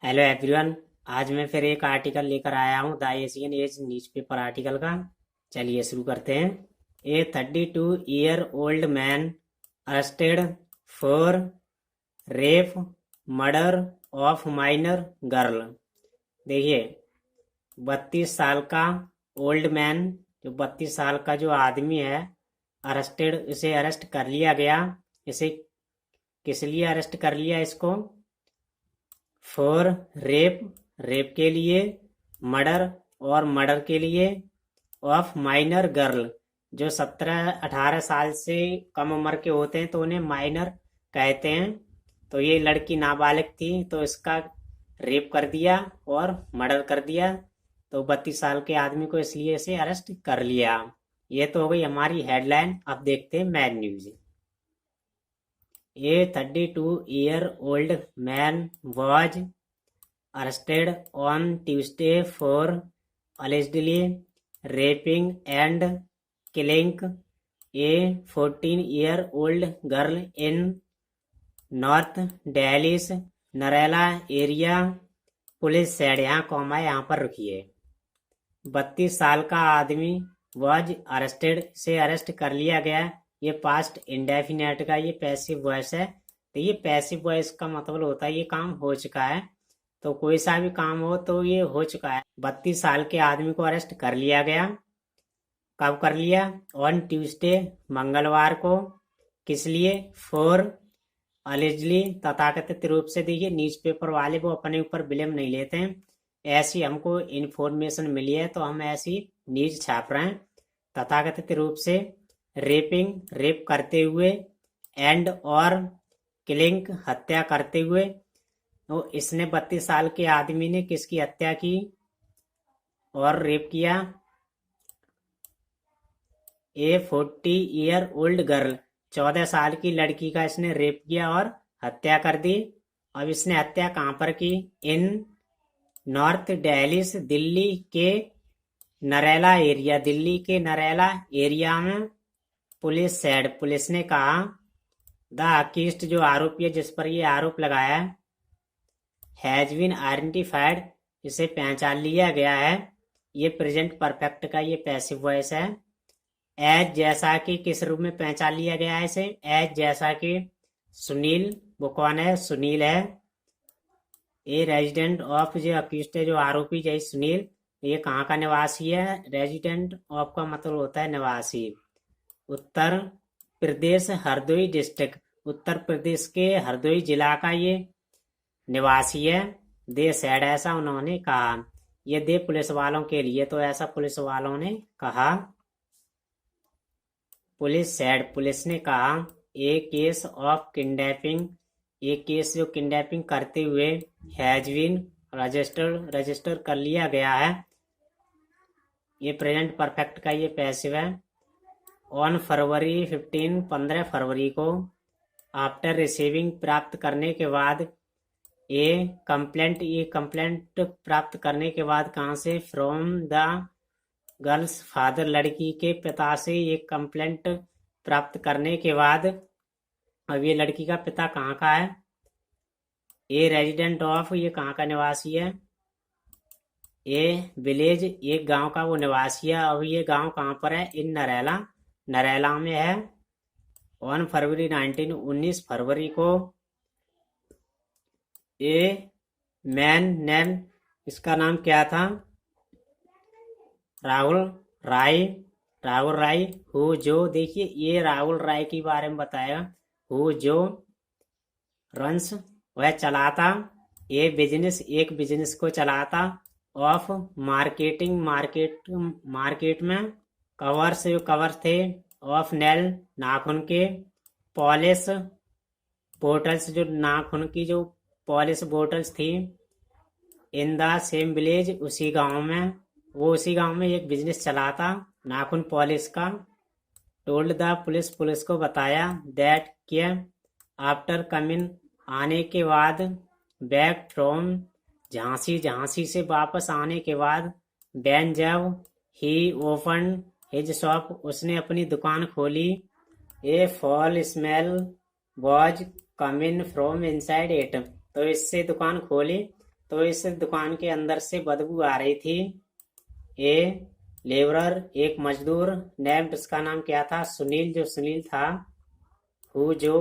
Hello everyone. आज मैं फिर एक आर्टिकल लेकर आया हूँ the Asian Age newspaper article का। चलिए शुरू करते हैं। A 32-year-old man arrested for rape murder of minor girl. देखिए, 32 साल का ओल्ड मैन, जो 32 साल का जो आदमी है, अरेस्टेड, इसे अरेस्ट कर लिया गया। इसे किस लिए अरेस्ट कर लिया इसको? फॉर रेप, रेप के लिए, मर्डर और मर्डर के लिए, ऑफ माइनर गर्ल, जो 17-18 साल से कम उम्र के होते हैं तो उन्हें माइनर कहते हैं। तो ये लड़की नाबालिग थी, तो इसका रेप कर दिया और मर्डर कर दिया। तो 32 साल के आदमी को इसलिए इसे अरेस्ट कर लिया। ये तो हो गई हमारी हेडलाइन। अब देखते हैं main news. A 32-year-old man was arrested on Tuesday for allegedly raping and killing a 14-year-old girl in North Delhi's Narela area. Police said, यहाँ कॉमा है, यहाँ पर रुकिए। 32 साल का आदमी वॉज अरेस्टेड, से अरेस्ट कर लिया गया। ये पास्ट इंडेफिनेट का ये पैसिव वॉइस है। तो ये पैसिव वॉइस का मतलब होता है ये काम हो चुका है। तो कोई सा भी काम हो तो ये हो चुका है। 32 साल के आदमी को अरेस्ट कर लिया गया। कब कर लिया? ऑन ट्यूसडे, मंगलवार को। किस लिए? फॉर अलिजली, तथाकथित रूप से। देखिए, न्यूज़पेपर वाले वो अपने ऊपर ब्लेम नहीं लेते हैं। ऐसी हमको इन्फॉर्मेशन मिली है तो हम ऐसी न्यूज छाप रहे हैं। तथाकथित रूप से रेपिंग, रेप करते हुए, एंड और किलिंग, हत्या करते हुए। तो इसने 32 साल के आदमी ने किसकी हत्या की और रेप किया? ए 40-year-old गर्ल, 14 साल की लड़की का इसने रेप किया और हत्या कर दी। अब इसने हत्या कहाँ पर की? इन नॉर्थ दिल्ली, दिल्ली के नरेला एरिया, दिल्ली के नरेला एरिया में। पुलिस सेड, पुलिस ने कहा, द अक्यूज्ड, जो आरोपी है जिस पर ये आरोप लगाया है, हैज बीन आइडेंटिफाइड, इसे पहचान लिया गया है। ये प्रेजेंट परफेक्ट का ये पैसिव वॉइस है। एज, जैसा कि, किस रूप में पहचान लिया गया है इसे? एज, जैसा कि सुनील। वो कौन है? सुनील है। ए रेजिडेंट ऑफ, जो अक्यूज्ड है, जो आरोपी जय सुनील, ये कहाँ का निवासी है? रेजिडेंट ऑफ का मतलब होता है निवासी। उत्तर प्रदेश, हरदोई डिस्ट्रिक्ट, उत्तर प्रदेश के हरदोई जिला का ये निवासी है। दे सैड, ऐसा उन्होंने कहा। ये दे पुलिस वालों के लिए, तो ऐसा पुलिस वालों ने कहा। पुलिस सैड, पुलिस ने कहा, ए केस ऑफ किडनैपिंग, एक केस जो किडनैपिंग करते हुए, हैज बीन रजिस्टर कर लिया गया है। ये प्रेजेंट परफेक्ट का ये पैसिव है। ऑन फरवरी 15, 15 फरवरी को, आफ्टर रिसीविंग, प्राप्त करने के बाद, ए कंप्लेंट, ये कंप्लेंट प्राप्त करने के बाद कहाँ से? फ्रॉम द गर्ल्स फादर, लड़की के पिता से एक कंप्लेंट प्राप्त करने के बाद। अब ये लड़की का पिता कहाँ का है? ए रेजिडेंट ऑफ, ये कहाँ का निवासी है? ए विलेज, एक गांव का वो निवासी है। अब ये गांव कहाँ पर है? इन नरेला, नरेला में है। ऑन फरवरी 19, 19 फरवरी को, ए मैन नेम, इसका नाम क्या था? राहुल राय, राहुल राय, हु जो, देखिए ये राहुल राय के बारे में बताया। हु जो रंस, वह चलाता, ये बिजनेस, एक बिजनेस को चलाता, ऑफ मार्केटिंग, मार्केट में, कवर्स, जो कवर्स थे, ऑफ नेल, नाखून के, पॉलिश बोटल्स, जो नाखून की जो पॉलिश बोटल्स थी, इन द सेम विलेज, उसी गांव में, वो उसी गांव में एक बिजनेस चलाता नाखून पॉलिश का। टोल्ड द पुलिस, पुलिस को बताया, दैट क्या, आफ्टर कमिंग, आने के बाद, बैक फ्रॉम झांसी, झांसी से वापस आने के बाद, बैन, जब, ही ओपन हिज शॉप, उसने अपनी दुकान खोली, a foul smell was coming from inside it, तो इससे दुकान खोली तो इस दुकान के अंदर से बदबू आ रही थी। ए लेबरर, एक मजदूर नेम्ड, उसका नाम क्या था, सुनील, जो सुनील था, हु जो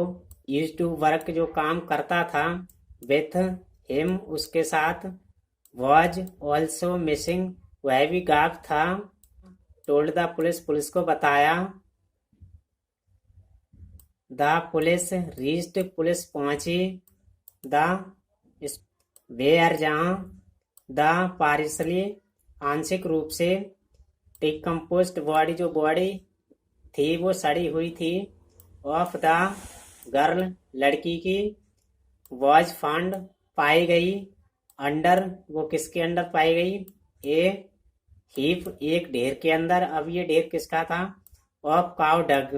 यूज टू वर्क, जो काम करता था, विथ हिम, उसके साथ, वॉज ऑल्सो मिसिंग, वह भी गायब था, टोल्ड द पुलिस, पुलिस को बताया, द पुलिस रीच्ड, पुलिस पहुंची, द वेयर, जहां, द पार्शली, आंशिक रूप से, डिकम्पोज्ड बॉडी, जो बॉडी थी वो सड़ी हुई थी, ऑफ द गर्ल, लड़की की, वॉज फाउंड, पाई गई, अंडर, वो किसके अंदर पाई गई, ए हीप, एक ढेर के अंदर। अब ये ढेर किसका था, ऑफ काउ डग।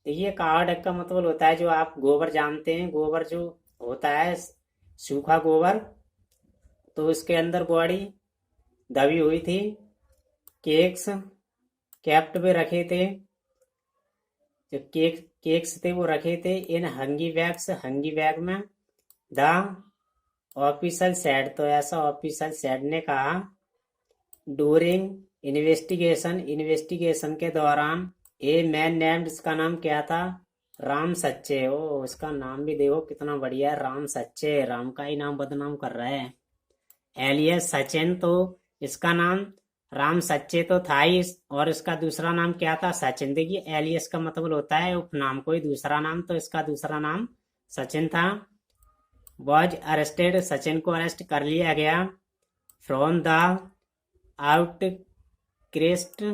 देखिए काउ डग का मतलब होता है, जो आप गोबर जानते हैं, गोबर जो होता है सूखा गोबर, तो उसके अंदर बॉडी दबी हुई थी। केक्स कैप्ट पे रखे थे, जो केक्स थे वो रखे थे इन हंगी बैग्स, हंगी बैग में। द ऑफिसर सेड, तो ऐसा ऑफिसर सेड ने कहा, डूरिंग इन्वेस्टिगेशन, इन्वेस्टिगेशन के दौरान, ए मैन नेम्ड, इसका नाम क्या था, राम सच्चे। ओ इसका नाम भी देखो कितना बढ़िया है, राम सच्चे, राम का ही नाम बदनाम कर रहा है। एलियस सचिन, तो इसका नाम राम सच्चे तो था ही, और इसका दूसरा नाम क्या था, सचिन। देखिए एलियस का मतलब होता है उपनाम, कोई दूसरा नाम, तो इसका दूसरा नाम सचिन था। वॉज अरेस्टेड, सचिन को अरेस्ट कर लिया गया। From the outskirts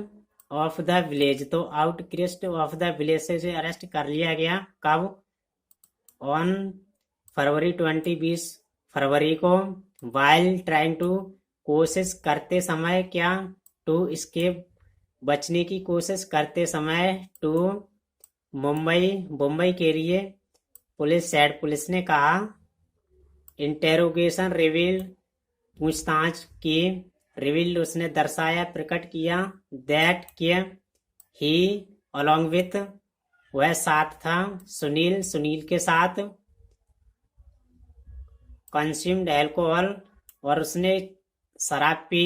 of the village, तो outskirts of the village से अरेस्ट कर लिया गया। कब, ऑन फरवरी 20 फरवरी को, वाइल ट्राइंग टू, कोशिश करते समय, क्या, टू escape, बचने की कोशिश करते समय, टू मुंबई के लिए, पुलिस सेड, पुलिस ने कहा, इंटेरोगेशन रिवील्ड, पूछताछ की, रिवील्ड उसने दर्शाया, प्रकट किया, दैट किया, ही अलॉन्ग विथ, वह साथ था, सुनील, सुनील के साथ, कंज्यूम्ड एल्कोहल, और उसने शराब पी,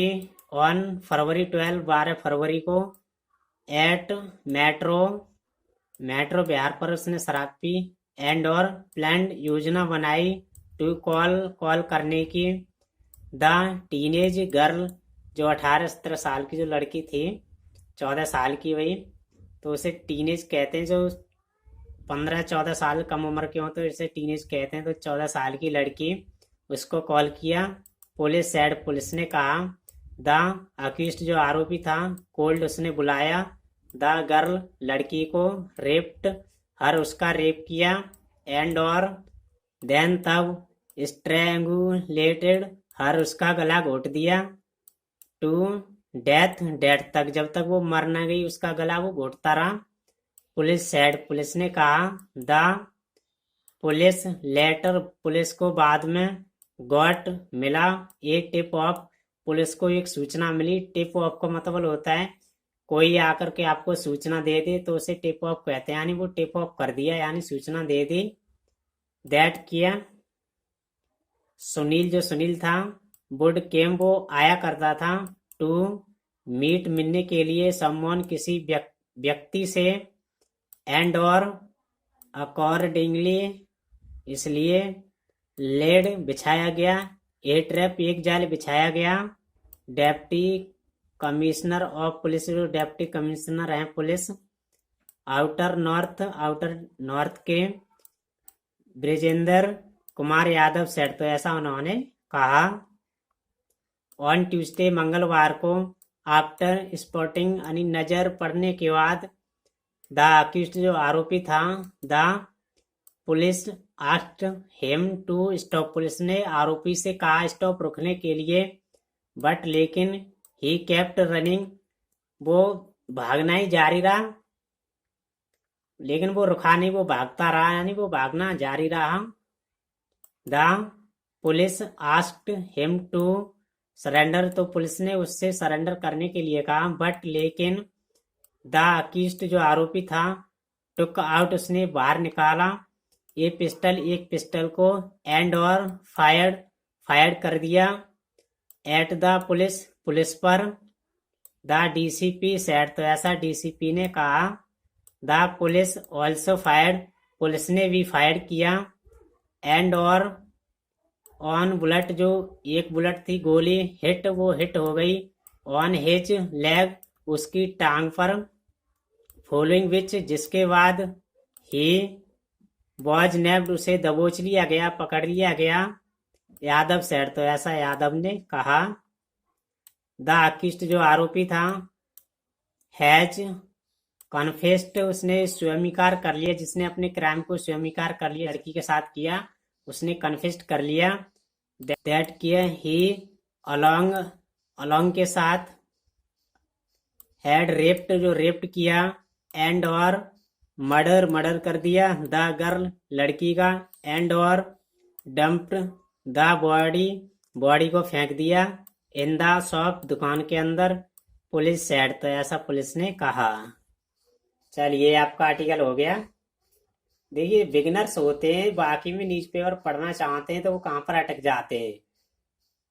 ऑन फरवरी 12 फरवरी को, एट मेट्रो बिहार पर उसने शराब पी, एंड और प्लान, योजना बनाई, टू कॉल करने की, द टीनेज गर्ल, जो 18-17 साल की जो लड़की थी, 14 साल की वही, तो उसे टीनेज कहते हैं, जो 15-14 साल कम उम्र के हो तो इसे टीनेज कहते हैं। तो 14 साल की लड़की, उसको कॉल किया। पुलिस सेड, पुलिस ने कहा, द अक्यूज्ड, जो आरोपी था, कोल्ड, उसने बुलाया, द गर्ल, लड़की को, रेप्ड हर, उसका रेप किया, एंड और देन, तब, स्ट्रैंगुलेटेड हर, उसका गला घोट दिया, टू डेथ तक, जब तक वो मर न गई उसका गला वो घोटता रहा। पुलिस सेड, पुलिस ने कहा, द पुलिस लेटर, पुलिस को बाद में, गॉट, मिला, ए टिप ऑफ, पुलिस को एक सूचना मिली। टिप ऑफ का मतलब होता है कोई आकर के आपको सूचना दे दे तो उसे टिप ऑफ कहते हैं, यानी वो टिप ऑफ कर दिया, यानी सूचना दे दी। दैट किया, सुनील, जो सुनील था, वुड केम, वो आया करता था, टू मीट, मिलने के लिए, समवन, किसी व्यक्ति से, एंड और अकॉर्डिंगली, इसलिए, लेड, बिछाया गया, ए ट्रैप, एक जाल बिछाया गया, डेप्टी कमिश्नर ऑफ पुलिस, जो डेप्टी कमिश्नर हैं पुलिस, आउटर नॉर्थ के, ब्रिजेंद्र कुमार यादव सेठ, तो ऐसा उन्होंने कहा। ऑन ट्यूसडे, मंगलवार को, आफ्टर स्पॉटिंग, यानी नजर पड़ने के बाद, द अक्यूज्ड, जो आरोपी था, the police asked him to stop, police ने आरोपी से कहा स्टॉप, रुकने के लिए, बट लेकिन, ही केप्ट रनिंग, वो भागना ही जारी रहा, लेकिन वो रुका नहीं, वो भागता रहा, यानी वो भागना जारी रहा। The police asked him to surrender, तो पुलिस ने उससे सरेंडर करने के लिए कहा, बट लेकिन, द अक्यूज्ड, जो आरोपी था, टुक आउट, उसने बाहर निकाला, एक पिस्टल को, एंड और फायर कर दिया एट द पुलिस पर। द डीसीपी सेड, तो ऐसा डीसीपी ने कहा। The police also fired, police ने भी फायर किया। एंड और ऑन बुलेट, जो एक बुलेट थी गोली हिट, वो हिट हो गई ऑन हिज लेग, उसकी टांग पर। फॉलोइंग विच, जिसके बाद ही वॉज नेब्ड, उसे दबोच लिया गया, पकड़ लिया गया। यादव सेड, तो ऐसा यादव ने कहा। द अक्यूज्ड, जो आरोपी था, हैज कन्फेस्ड, उसने स्वीकार कर लिया, जिसने अपने क्राइम को स्वीकार कर लिया, लड़की के साथ किया, उसने कन्फेस्ड कर लिया। दैट किया ही अलोंग के साथ, हैड रेप्ड, जो रेप्ड किया, एंड और मर्डर कर दिया, द गर्ल, लड़की का, एंड और डंप्ड द बॉडी को फेंक दिया, इन द शॉप, दुकान के अंदर। पुलिस सेड, तो ऐसा पुलिस ने कहा। चलिए आपका आर्टिकल हो गया। देखिए बिगिनर्स होते हैं, बाकी में न्यूज़पेपर पढ़ना चाहते हैं तो वो कहाँ पर अटक जाते हैं।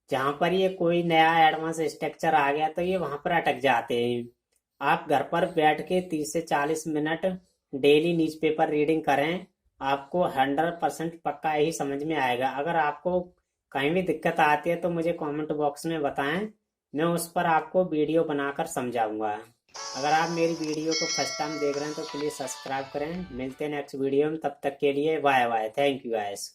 जहाँ पर ये कोई नया एडवांस स्ट्रक्चर आ गया तो ये वहाँ पर अटक जाते हैं। आप घर पर बैठ के 30 से 40 मिनट डेली न्यूज़पेपर रीडिंग करें, आपको 100% पक्का यही समझ में आएगा। अगर आपको कहीं भी दिक्कत आती है तो मुझे कमेंट बॉक्स में बताएं, मैं उस पर आपको वीडियो बनाकर समझाऊंगा। अगर आप मेरी वीडियो को फर्स्ट टाइम देख रहे हैं तो प्लीज़ सब्सक्राइब करें। मिलते हैं नेक्स्ट वीडियो में, तब तक के लिए bye bye, thank you guys.